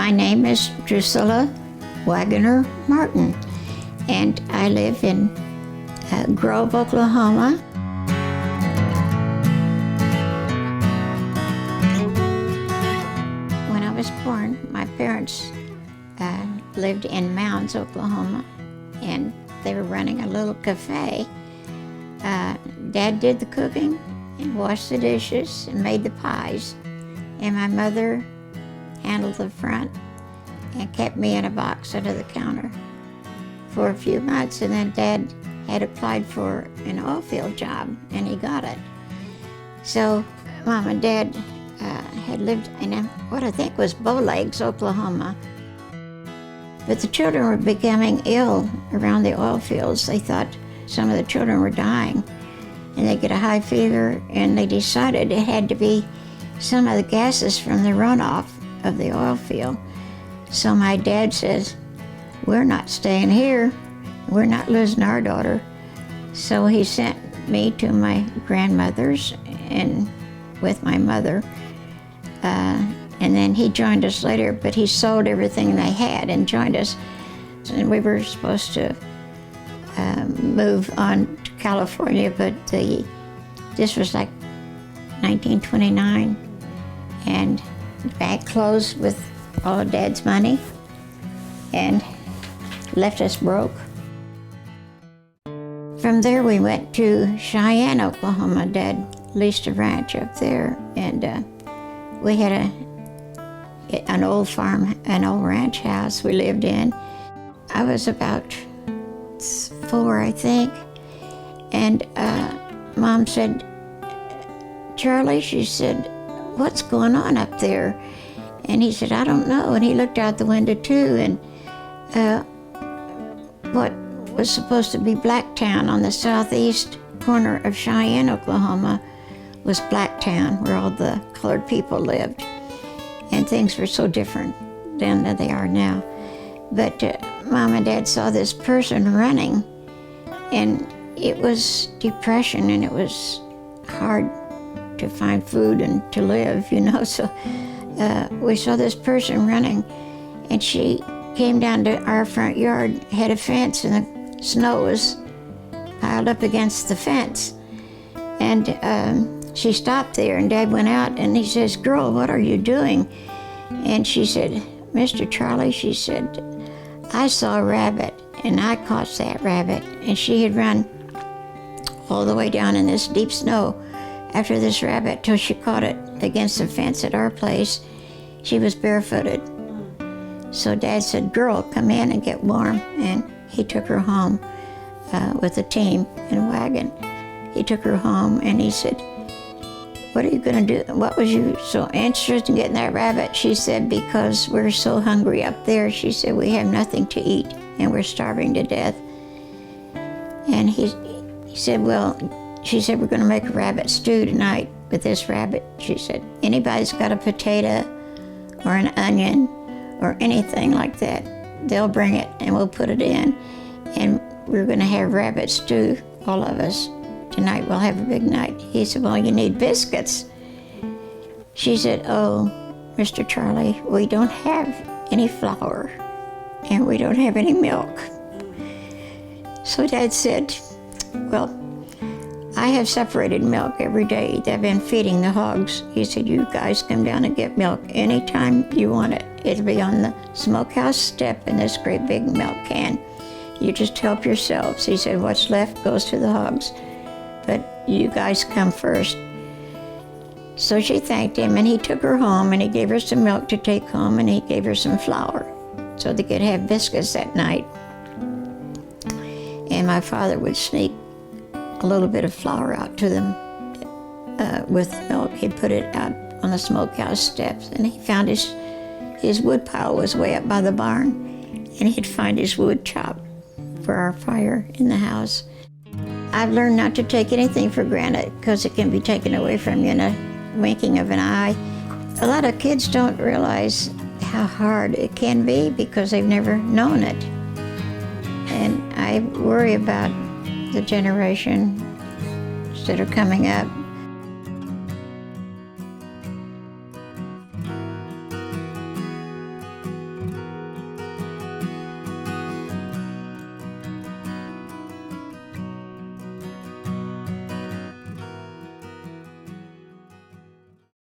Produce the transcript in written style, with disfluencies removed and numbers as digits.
My name is Drucilla Wagoner Martin, and I live in Grove, Oklahoma. When I was born, my parents lived in Mounds, Oklahoma, and they were running a little cafe. Dad did the cooking and washed the dishes and made the pies, and my mother handled the front and kept me in a box under the counter for a few months. And then Dad had applied for an oil field job, and he got it. So Mom and Dad had lived in what I think was Bowlegs, Oklahoma. But the children were becoming ill around the oil fields. They thought some of the children were dying, and they get a high fever, and they decided it had to be some of the gases from the runoff of the oil field. So my dad says, we're not staying here. We're not losing our daughter. So he sent me to my grandmother's and with my mother. And then he joined us later, but he sold everything they had and joined us. And we were supposed to move on to California, but this was like 1929, and the bank closed with all of Dad's money and left us broke. From there we went to Cheyenne, Oklahoma. Dad leased a ranch up there, and we had an old farm, an old ranch house we lived in. I was about 4, I think, and Mom said, Charlie, she said, what's going on up there? And he said, I don't know. And he looked out the window too, and what was supposed to be Blacktown on the southeast corner of Cheyenne, Oklahoma, was Blacktown, where all the colored people lived. And things were so different then than they are now. But Mom and Dad saw this person running, and it was depression, and it was hard to find food and to live, you know. So we saw this person running, and she came down to our front yard, had a fence, and the snow was piled up against the fence. And she stopped there, and Dad went out, and he says, girl, what are you doing? And she said, Mr. Charlie, she said, I saw a rabbit, and I caught that rabbit. And she had run all the way down in this deep snow after this rabbit till she caught it against the fence at our place. She was barefooted. So Dad said, girl, come in and get warm. And he took her home with a team in a wagon. He took her home, and he said, what are you gonna do? What was you so interested in getting that rabbit? She said, because we're so hungry up there. She said, we have nothing to eat, and we're starving to death. And he said, well, she said, we're gonna make a rabbit stew tonight with this rabbit. She said, anybody's got a potato or an onion or anything like that, they'll bring it, and we'll put it in. And we're gonna have rabbit stew, all of us. Tonight we'll have a big night. He said, well, you need biscuits. She said, oh, Mr. Charlie, we don't have any flour, and we don't have any milk. So Dad said, well, I have separated milk every day. They've been feeding the hogs. He said, you guys come down and get milk anytime you want it. It'll be on the smokehouse step in this great big milk can. You just help yourselves. He said, what's left goes to the hogs, but you guys come first. So she thanked him, and he took her home, and he gave her some milk to take home, and he gave her some flour so they could have biscuits that night. And my father would sneak a little bit of flour out to them with milk. He'd put it out on the smokehouse steps, and he found his wood pile was way up by the barn, and he'd find his wood chopped for our fire in the house. I've learned not to take anything for granted, because it can be taken away from you in a winking of an eye. A lot of kids don't realize how hard it can be because they've never known it. And I worry about the generations that are coming up